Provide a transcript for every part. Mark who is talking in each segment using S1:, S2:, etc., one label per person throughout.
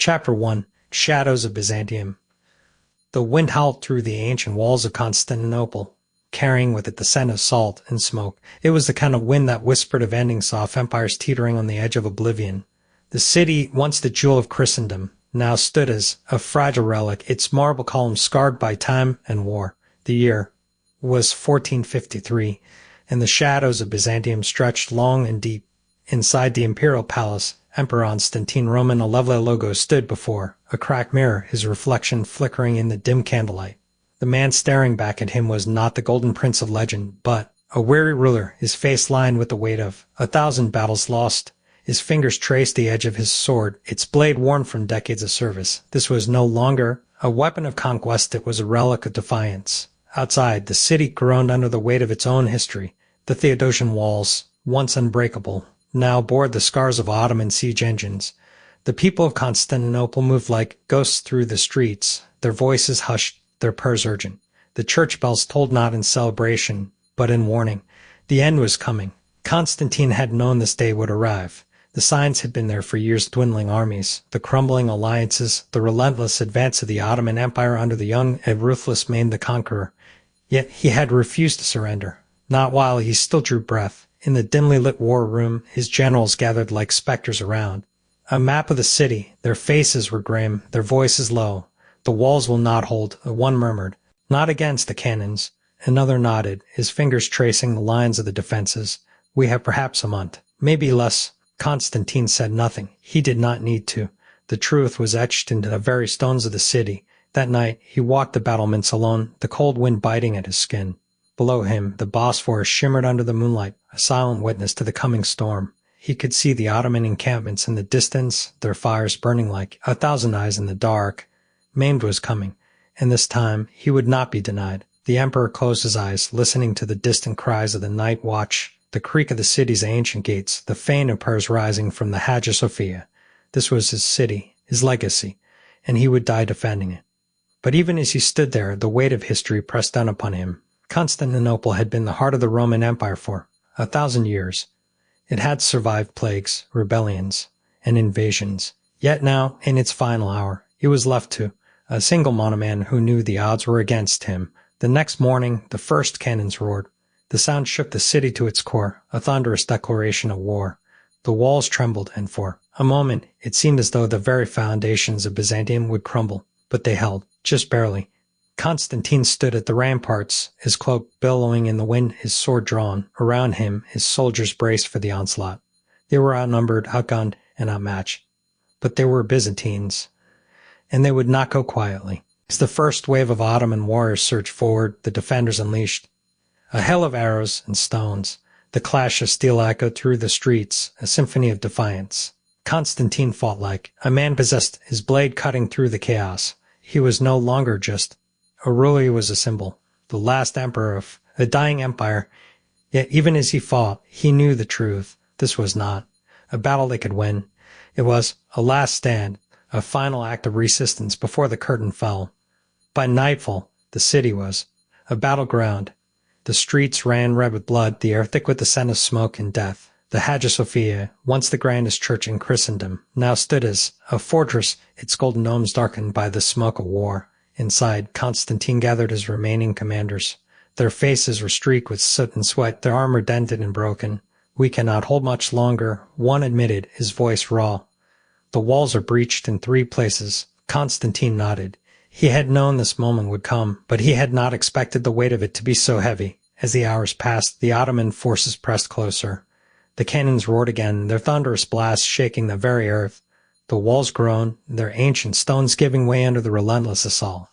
S1: Chapter 1. Shadows of Byzantium. The wind howled through the ancient walls of Constantinople, carrying with it the scent of salt and smoke. It was the kind of wind that whispered of ending soft empires teetering on the edge of oblivion. The city, once the jewel of Christendom, now stood as a fragile relic, its marble columns scarred by time and war. The year was 1453, and the shadows of Byzantium stretched long and deep. Inside the imperial palace, Emperor Constantine Roman Alevle Logo stood before a cracked mirror, his reflection flickering in the dim candlelight. The man staring back at him was not the golden prince of legend, but a weary ruler, his face lined with the weight of 1,000 battles lost. His fingers traced the edge of his sword, its blade worn from decades of service. This was no longer a weapon of conquest, it was a relic of defiance. Outside, the city groaned under the weight of its own history. The Theodosian walls, once unbreakable, now bore the scars of Ottoman siege engines. The people of Constantinople moved like ghosts through the streets, their voices hushed, their prayers urgent. The church bells tolled not in celebration, but in warning. The end was coming. Constantine had known this day would arrive. The signs had been there for years: dwindling armies, the crumbling alliances, the relentless advance of the Ottoman Empire under the young and ruthless Mehmed the Conqueror. Yet he had refused to surrender, not while he still drew breath. In the dimly lit war room, his generals gathered like specters around. A map of the city, their faces were grim, their voices low. The walls will not hold, one murmured. Not against the cannons. Another nodded, his fingers tracing the lines of the defenses. We have perhaps a month, maybe less. Constantine said nothing. He did not need to. The truth was etched into the very stones of the city. That night, he walked the battlements alone, the cold wind biting at his skin. Below him, the Bosphorus shimmered under the moonlight, a silent witness to the coming storm. He could see the Ottoman encampments in the distance, their fires burning like 1,000 eyes in the dark. Mehmed was coming, and this time he would not be denied. The emperor closed his eyes, listening to the distant cries of the night watch, the creak of the city's ancient gates, the faint of prayers rising from the Hagia Sophia. This was his city, his legacy, and he would die defending it. But even as he stood there, the weight of history pressed down upon him. Constantinople had been the heart of the Roman Empire for 1,000 years. It had survived plagues, rebellions, and invasions. Yet now, in its final hour, it was left to a single monoman who knew the odds were against him. The next morning, the first cannons roared. The sound shook the city to its core, a thunderous declaration of war. The walls trembled, and for a moment it seemed as though the very foundations of Byzantium would crumble. But they held, just barely. Constantine stood at the ramparts, his cloak billowing in the wind, his sword drawn. Around him, his soldiers braced for the onslaught. They were outnumbered, outgunned, and outmatched. But they were Byzantines, and they would not go quietly. As the first wave of Ottoman warriors surged forward, the defenders unleashed a hail of arrows and stones. The clash of steel echoed through the streets, a symphony of defiance. Constantine fought like a man possessed, his blade cutting through the chaos. He was no longer just a ruler, he was a symbol, the last emperor of a dying empire. Yet even as he fought, he knew the truth. This was not a battle they could win. It was a last stand, a final act of resistance before the curtain fell. By nightfall, the city was a battleground. The streets ran red with blood, the air thick with the scent of smoke and death. The Hagia Sophia, once the grandest church in Christendom, now stood as a fortress, its golden domes darkened by the smoke of war. Inside, Constantine gathered his remaining commanders. Their faces were streaked with soot and sweat, their armor dented and broken. We cannot hold much longer, one admitted, his voice raw. The walls are breached in 3 places. Constantine nodded. He had known this moment would come, but he had not expected the weight of it to be so heavy. As the hours passed, the Ottoman forces pressed closer. The cannons roared again, their thunderous blasts shaking the very earth. The walls groaned, their ancient stones giving way under the relentless assault.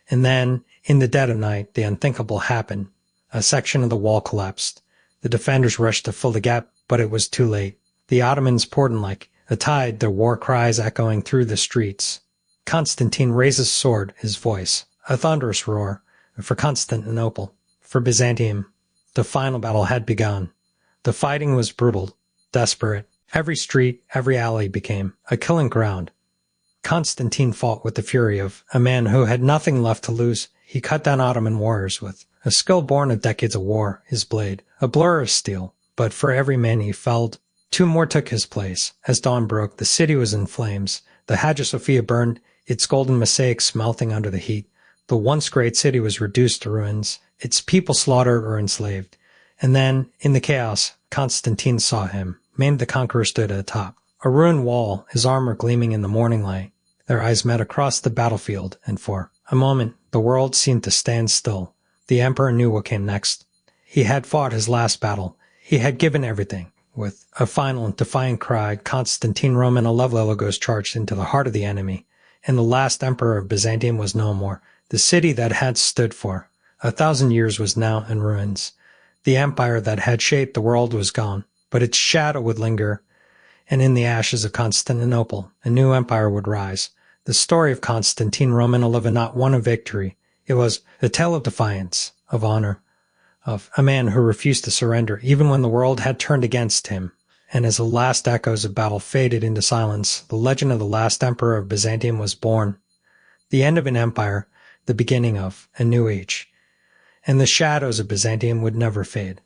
S1: And then, in the dead of night, the unthinkable happened. A section of the wall collapsed. The defenders rushed to fill the gap, but it was too late. The Ottomans poured in like a tide, their war cries echoing through the streets. Constantine raised his sword, his voice, a thunderous roar, for Constantinople, for Byzantium. The final battle had begun. The fighting was brutal, desperate. Every street, every alley became a killing ground. Constantine fought with the fury of a man who had nothing left to lose. He cut down Ottoman warriors with a skill born of decades of war, his blade, a blur of steel. But for every man he felled, 2 more took his place. As dawn broke, the city was in flames. The Hagia Sophia burned, its golden mosaics melting under the heat. The once great city was reduced to ruins, its people slaughtered or enslaved. And then, in the chaos, Constantine saw him. Mane the Conqueror stood at the top. A ruined wall, his armor gleaming in the morning light. Their eyes met across the battlefield, and for a moment, the world seemed to stand still. The Emperor knew what came next. He had fought his last battle. He had given everything. With a final and defiant cry, Constantine Roman Logos charged into the heart of the enemy, and the last emperor of Byzantium was no more. The city that had stood for 1,000 years was now in ruins. The empire that had shaped the world was gone, but its shadow would linger, and in the ashes of Constantinople, a new empire would rise. The story of Constantine Roman was not one of victory. It was a tale of defiance, of honor, of a man who refused to surrender even when the world had turned against him. And as the last echoes of battle faded into silence, the legend of the last emperor of Byzantium was born. The end of an empire, the beginning of a new age. And the shadows of Byzantium would never fade.